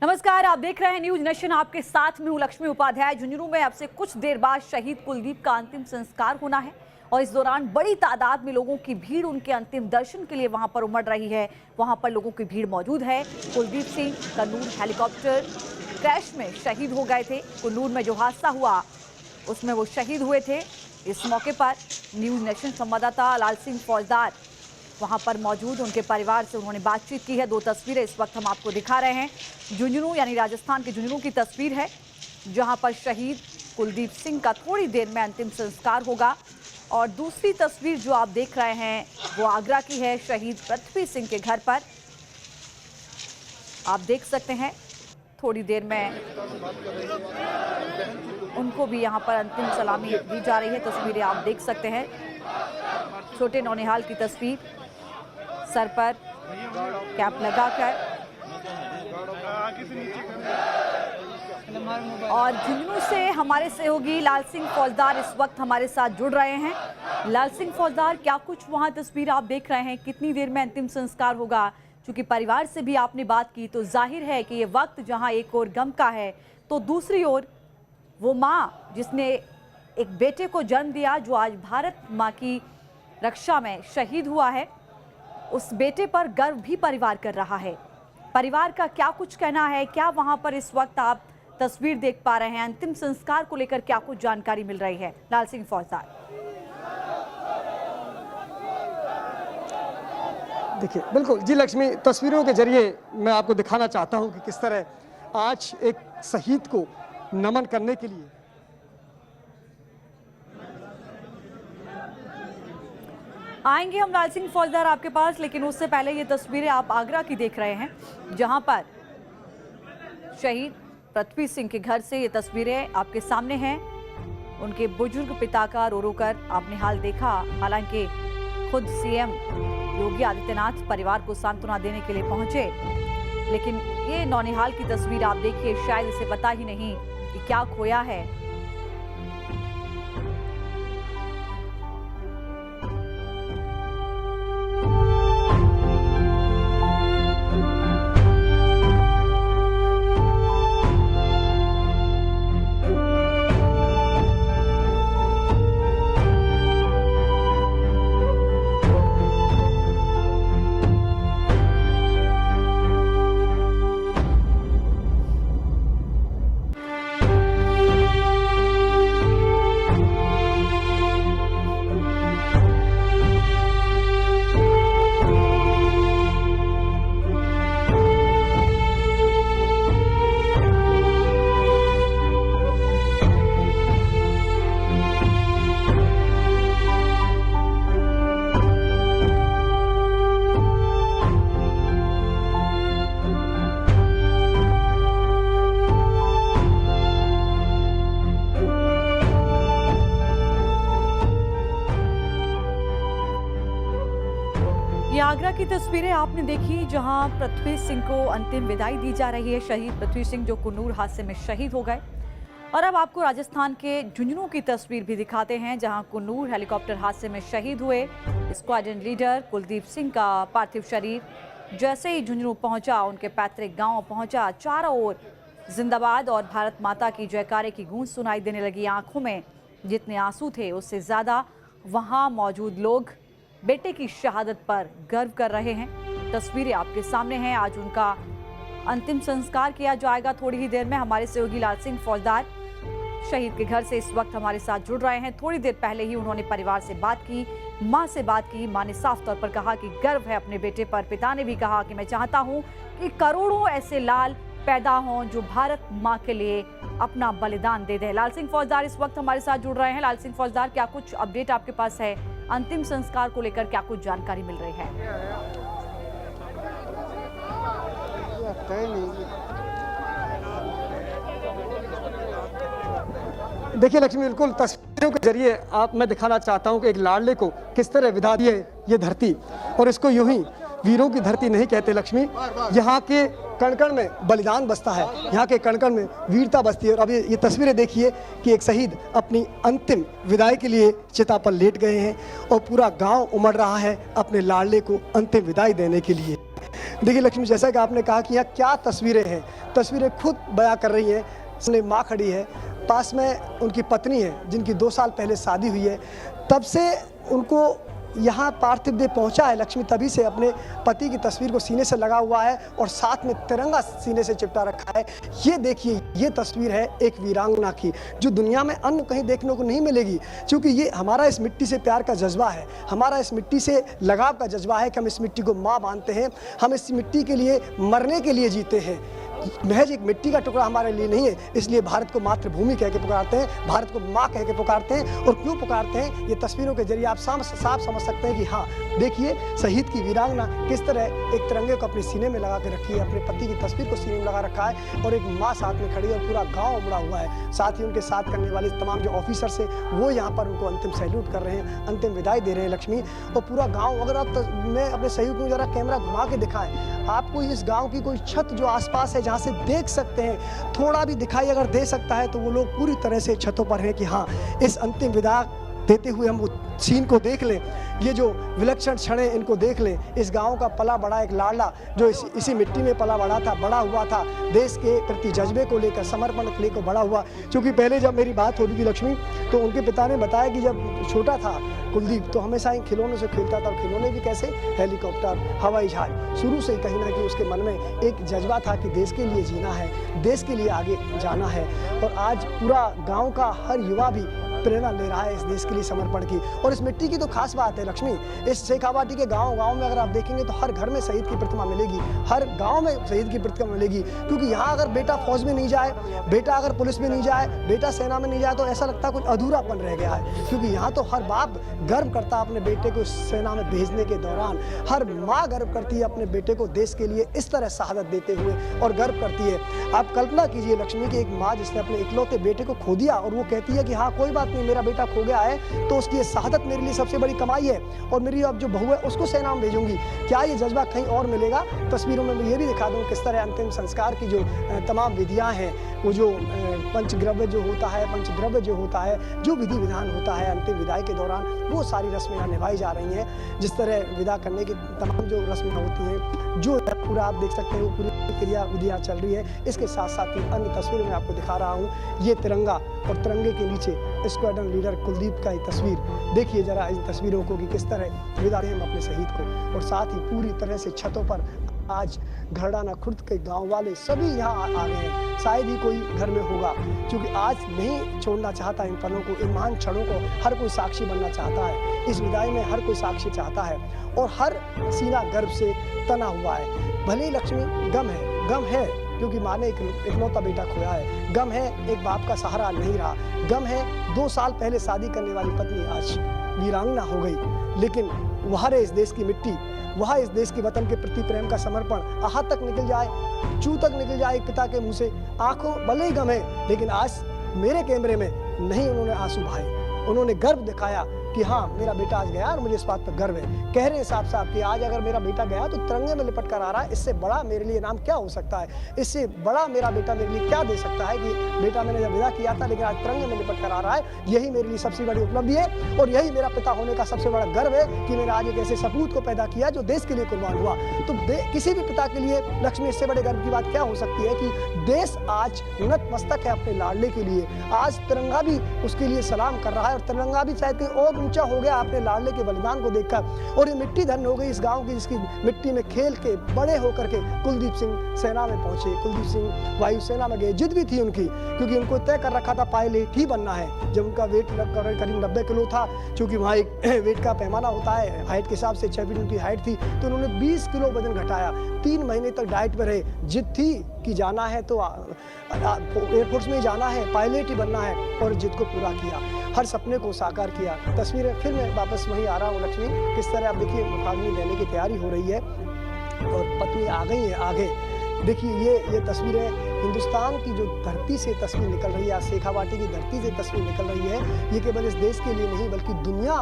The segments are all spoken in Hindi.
नमस्कार, आप देख रहे हैं न्यूज नेशन। आपके साथ में हूं लक्ष्मी उपाध्याय। झुंझुनू में अब से कुछ देर बाद शहीद कुलदीप का अंतिम संस्कार होना है और इस दौरान बड़ी तादाद में लोगों की भीड़ उनके अंतिम दर्शन के लिए वहां पर उमड़ रही है। वहां पर लोगों की भीड़ मौजूद है। कुलदीप सिंह कन्नूर हेलीकॉप्टर क्रैश में शहीद हो गए थे। कन्नूर में जो हादसा हुआ उसमें वो शहीद हुए थे। इस मौके पर न्यूज नेशन संवाददाता लाल सिंह फौजदार वहां पर मौजूद, उनके परिवार से उन्होंने बातचीत की है। दो तस्वीरें इस वक्त हम आपको दिखा रहे हैं। झुंझुनू यानी राजस्थान के झुंझुनू की तस्वीर है जहां पर शहीद कुलदीप सिंह का थोड़ी देर में अंतिम संस्कार होगा। और दूसरी तस्वीर जो आप देख रहे हैं वो आगरा की है, शहीद पृथ्वी सिंह के घर पर। आप देख सकते हैं थोड़ी देर में उनको भी यहाँ पर अंतिम सलामी दी जा रही है। तस्वीरें आप देख सकते हैं, छोटे नौनिहाल की तस्वीर, सर पर कैप लगाकर। और झुंझुनू से हमारे सहयोगी लाल सिंह फौजदार इस वक्त हमारे साथ जुड़ रहे हैं। लाल सिंह फौजदार, क्या कुछ वहां तस्वीर आप देख रहे हैं? कितनी देर में अंतिम संस्कार होगा? क्योंकि परिवार से भी आपने बात की तो जाहिर है कि ये वक्त जहां एक और गम का है तो दूसरी ओर वो माँ जिसने एक बेटे को जन्म दिया, जो आज भारत माँ की रक्षा में शहीद हुआ है, उस बेटे पर गर्व भी परिवार कर रहा है। परिवार का क्या कुछ कहना है? क्या वहां पर इस वक्त आप तस्वीर देख पा रहे हैं? अंतिम संस्कार को लेकर क्या कुछ जानकारी मिल रही है? लाल सिंह फौजदार। देखिए, बिल्कुल जी लक्ष्मी, तस्वीरों के जरिए मैं आपको दिखाना चाहता हूं कि किस तरह आज एक शहीद को नमन करने के लिए आएंगे हम लाल सिंह फौजदार आपके पास, लेकिन उससे पहले ये तस्वीरें आप आगरा की देख रहे हैं जहां पर शहीद पृथ्वी सिंह के घर से ये तस्वीरें आपके सामने हैं। उनके बुजुर्ग पिता का रो रो कर आपने हाल देखा। हालांकि खुद सीएम योगी आदित्यनाथ परिवार को सांत्वना देने के लिए पहुंचे, लेकिन ये नौनिहाल की तस्वीर आप देखिए, शायद इसे पता ही नहीं कि क्या खोया है। ये आगरा की तस्वीरें आपने देखी जहां पृथ्वी सिंह को अंतिम विदाई दी जा रही है। शहीद पृथ्वी सिंह जो कन्नूर हादसे में शहीद हो गए। और अब आपको राजस्थान के झुंझुनू की तस्वीर भी दिखाते हैं जहां कन्नूर हेलीकॉप्टर हादसे में शहीद हुए स्क्वाड्रन लीडर कुलदीप सिंह का पार्थिव शरीर जैसे ही झुंझुनू पहुंचा, उनके पैतृक गांव पहुंचा, चारों ओर जिंदाबाद और भारत माता की जयकारे की गूंज सुनाई देने लगी। आंखों में जितने आंसू थे उससे ज्यादा वहां मौजूद लोग बेटे की शहादत पर गर्व कर रहे हैं। तस्वीरें आपके सामने हैं। आज उनका अंतिम संस्कार किया जाएगा थोड़ी ही देर में। हमारे सहयोगी लाल सिंह फौजदार शहीद के घर से इस वक्त हमारे साथ जुड़ रहे हैं। थोड़ी देर पहले ही उन्होंने परिवार से बात की, मां से बात की। मां ने साफ तौर पर कहा कि गर्व है अपने बेटे पर। पिता ने भी कहा कि मैं चाहता हूं कि करोड़ों ऐसे लाल पैदा हों जो भारत मां के लिए अपना बलिदान दे दे। लाल सिंह फौजदार इस वक्त हमारे साथ जुड़ रहे हैं। लाल सिंह फौजदार, क्या कुछ अपडेट आपके पास है? अंतिम संस्कार को लेकर क्या कुछ जानकारी मिल रही है? देखिए लक्ष्मी, बिल्कुल तस्वीरों के जरिए मैं दिखाना चाहता हूं कि एक लाडले को किस तरह विदा दी है ये धरती। और इसको यूं ही वीरों की धरती नहीं कहते लक्ष्मी, यहाँ के कण कण में बलिदान बसता है, यहाँ के कण कण में वीरता बसती है। और अब ये तस्वीरें देखिए कि एक शहीद अपनी अंतिम विदाई के लिए चिता पर लेट गए हैं और पूरा गांव उमड़ रहा है अपने लाडले को अंतिम विदाई देने के लिए। देखिए लक्ष्मी, जैसा कि आपने कहा कि यहाँ क्या तस्वीरें हैं, तस्वीरें खुद बयां कर रही हैं। उसने माँ खड़ी है, पास में उनकी पत्नी है जिनकी 2 साल पहले शादी हुई है। तब से उनको यहाँ पार्थिव देह पहुँचा है लक्ष्मी, तभी से अपने पति की तस्वीर को सीने से लगा हुआ है और साथ में तिरंगा सीने से चिपटा रखा है। ये देखिए, ये तस्वीर है एक वीरांगना की, जो दुनिया में अन्य कहीं देखने को नहीं मिलेगी, क्योंकि ये हमारा इस मिट्टी से प्यार का जज्बा है, हमारा इस मिट्टी से लगाव का जज्बा है कि हम इस मिट्टी को माँ मानते हैं, हम इस मिट्टी के लिए मरने के लिए जीते हैं। महज एक मिट्टी का टुकड़ा हमारे लिए नहीं है, इसलिए भारत को मातृभूमि कह के पुकारते हैं, भारत को माँ कह के पुकारते हैं। और क्यों पुकारते हैं, ये तस्वीरों के जरिए आप साफ समझ सकते हैं कि हाँ, देखिए शहीद की वीरांगना किस तरह एक तिरंगे को अपने सीने में लगा के रखी है, अपने पति की तस्वीर को सीने में लगा रखा है और एक माँ साथ में खड़ी है और पूरा गाँव उमड़ा हुआ है। साथ ही उनके साथ करने वाले तमाम जो ऑफिसर्स हैं वो यहाँ पर उनको अंतिम सैल्यूट कर रहे हैं, अंतिम विदाई दे रहे हैं लक्ष्मी। और पूरा गाँव, अगर आप मैं अपने सहयोग को जरा कैमरा घुमा के दिखाएं, आपको इस गाँव की कोई छत जो आसपास है जहाँ से देख सकते हैं, थोड़ा भी दिखाई अगर दे सकता है तो वो लोग पूरी तरह से छतों पर हैं कि हाँ, इस अंतिम विदा देते हुए हम सीन को देख लें, ये जो विलक्षण क्षण है इनको देख लें। इस गांव का पला बड़ा एक लाडला जो इसी मिट्टी में पला बड़ा था, बड़ा हुआ था, देश के प्रति जज्बे को लेकर, समर्पण को लेकर बड़ा हुआ। क्योंकि पहले जब मेरी बात होती थी लक्ष्मी, तो उनके पिता ने बताया कि जब छोटा था कुलदीप तो हमेशा इन खिलौनों से खेलता था, और खिलौने भी कैसे, हेलीकॉप्टर, हवाई जहाज। शुरू से ही कहीं ना कहीं उसके मन में एक जज्बा था कि देश के लिए जीना है, देश के लिए आगे जाना है। और आज पूरा गाँव का हर युवा भी प्रेरणा ले रहा है इस देश के लिए समर्पण की। और इस मिट्टी की तो खास बात है लक्ष्मी, इस शेखावाटी के गांव में अगर आप देखेंगे तो हर घर में शहीद की प्रतिमा मिलेगी, हर गांव में शहीद की प्रतिमा मिलेगी। क्योंकि यहाँ अगर बेटा फौज में नहीं जाए, बेटा अगर पुलिस में नहीं जाए, बेटा सेना में नहीं जाए तो ऐसा लगता है कुछ अधूरापन रह गया है। क्योंकि यहाँ तो हर बाप गर्व करता है अपने बेटे को सेना में भेजने के दौरान, हर माँ गर्व करती है अपने बेटे को देश के लिए इस तरह शहादत देते हुए और गर्व करती है। आप कल्पना कीजिए लक्ष्मी की एक माँ जिसने अपने इकलौते बेटे को खो दिया और वो कहती है कि हाँ कोई बात नहीं, मेरा बेटा खो गया है तो उसकी शहादत मेरे लिए सबसे बड़ी कमाई है और मेरी अब जो बहू है उसको सेना में भेजूंगी। क्या ये जज्बा कहीं और मिलेगा? तस्वीरों में मैं ये भी दिखा दूं किस तरह अंतिम संस्कार की जो तमाम विधियां हैं, वो जो पंचद्रव्य जो होता है, पंचद्रव्य जो होता है, जो विधि विधान होता है अंतिम विदाई के दौरान, वो सारी रस्में निभाई जा रही हैं। जिस तरह विदा करने की तमाम जो रस्में होती हैं, जो पूरा आप देख सकते हैं वो पूरी क्रिया विधियाँ चल रही है। इसके साथ साथ ही अन्य तस्वीर में आपको दिखा रहा हूँ, ये तिरंगा और तिरंगे के नीचे स्क्वाड्रन लीडर कुलदीप का ये तस्वीर देखिए जरा इन तस्वीरों को कि किस तरह विदा दें हम अपने शहीद को। और साथ ही पूरी तरह से छतों पर आज घरडाना खुर्द के गांव वाले सभी यहाँ आ गए हैं। शायद ही कोई घर में होगा, क्योंकि आज नहीं छोड़ना चाहता इन पलों को, इन महान क्षणों को हर कोई साक्षी बनना चाहता है। इस विदाई में हर कोई साक्षी चाहता है और हर सीना गर्व से तना हुआ है। भले ही लक्ष्मी गम है क्योंकि माँ ने एक इकलौता बेटा खोया है, गम है एक बाप का सहारा नहीं रहा, गम है 2 साल पहले शादी करने वाली पत्नी आज वीरांगना हो गई। लेकिन वहाँ इस देश की मिट्टी, वहाँ इस देश के वतन के प्रति प्रेम का समर्पण आहा तक निकल जाए, चू तक निकल जाए एक पिता के मुंह से। आंखों भले ही गम है, लेकिन आज मेरे कैमरे में नहीं उन्होंने आंसू बहाए, उन्होंने गर्व दिखाया कि हाँ मेरा बेटा आज गया और मुझे इस बात पर गर्व है। कह रहे हैं साफ साफ कि आज अगर मेरा बेटा गया तो तिरंगे में लिपट कर आ रहा है, इससे बड़ा मेरे लिए नाम क्या हो सकता है, इससे बड़ा मेरा बेटा मेरे लिए क्या दे सकता है कि बेटा मैंने जब विदा किया था लेकिन आज तिरंगे में लिपट कर आ रहा है। यही मेरे लिए सबसे बड़ी उपलब्धि है और यही मेरा पिता होने का सबसे बड़ा गर्व है कि मैंने आज एक ऐसे सपूत को पैदा किया जो देश के लिए कुर्बान हुआ। तो किसी भी पिता के लिए लक्ष्मी इससे बड़े गर्व की बात क्या हो सकती है कि देश आज नतमस्तक है अपने लाडले के लिए। आज तिरंगा भी उसके लिए सलाम कर रहा है और तिरंगा भी चाहते और ऊंचा हो गया अपने लाडले के बलिदान को देखकर। और ये मिट्टी धन्य हो गई इस गांव की, जिसकी मिट्टी में खेल के बड़े होकर के कुलदीप सिंह सेना में पहुंचे। कुलदीप सिंह वायुसेना में गए, जिद भी थी उनकी क्योंकि उनको तय कर रखा था पायलट ही बनना है। जब उनका वेट करीब 90 किलो था, क्योंकि वहाँ एक वेट का पैमाना होता है हाइट के हिसाब से, 6 फीट उनकी हाइट थी, तो उन्होंने 20 किलो वजन घटाया। 3 महीने तक डाइट पर रहे, जिद थी कि जाना है तो एयरफोर्स में जाना है, पायलट ही बनना है और जिद को पूरा किया, हर सपने को साकार किया। तस्वीरें फिर मैं वापस वहीं आ रहा हूँ लक्ष्मी, किस तरह आप देखिए मुखाग्नि लेने की तैयारी हो रही है और पत्नी आ गई है आगे। देखिए ये तस्वीरें हिंदुस्तान की जो धरती से तस्वीर निकल रही है, शेखावाटी की धरती से तस्वीर निकल रही है। ये केवल इस देश के लिए नहीं बल्कि दुनिया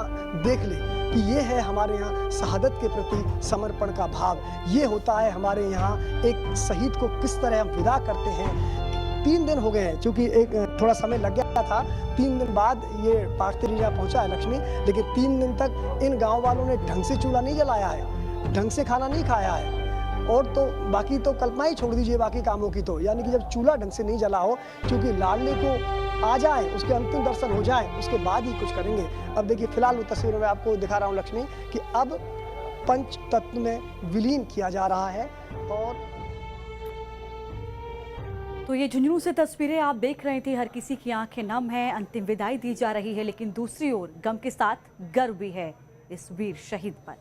देख ले कि ये है हमारे यहाँ शहादत के प्रति समर्पण का भाव। ये होता है हमारे यहाँ एक शहीद को किस तरह हम विदा करते हैं। 3 दिन हो गए हैं, चूँकि एक थोड़ा समय लग गया था, 3 दिन बाद ये पार्थिव यहाँ पहुँचा है लक्ष्मी, लेकिन 3 दिन तक इन गाँव वालों ने ढंग से चूल्हा नहीं जलाया है, ढंग से खाना नहीं खाया है। और तो बाकी तो कल्पना ही छोड़ दीजिए बाकी कामों की तो, यानी कि जब चूल्हा ढंग से नहीं जला हो, क्योंकि लाडले को आ जाए, उसके अंतिम दर्शन हो जाए, उसके बाद ही कुछ करेंगे। अब देखिए फिलहाल वो तस्वीरों में आपको दिखा रहा हूँ लक्ष्मी कि अब पंच तत्व में विलीन किया जा रहा है। और तो ये झुंझुनू से तस्वीरें आप देख रहे थे, हर किसी की आंखें नम है, अंतिम विदाई दी जा रही है, लेकिन दूसरी ओर गम के साथ गर्व भी है इस वीर शहीद पर।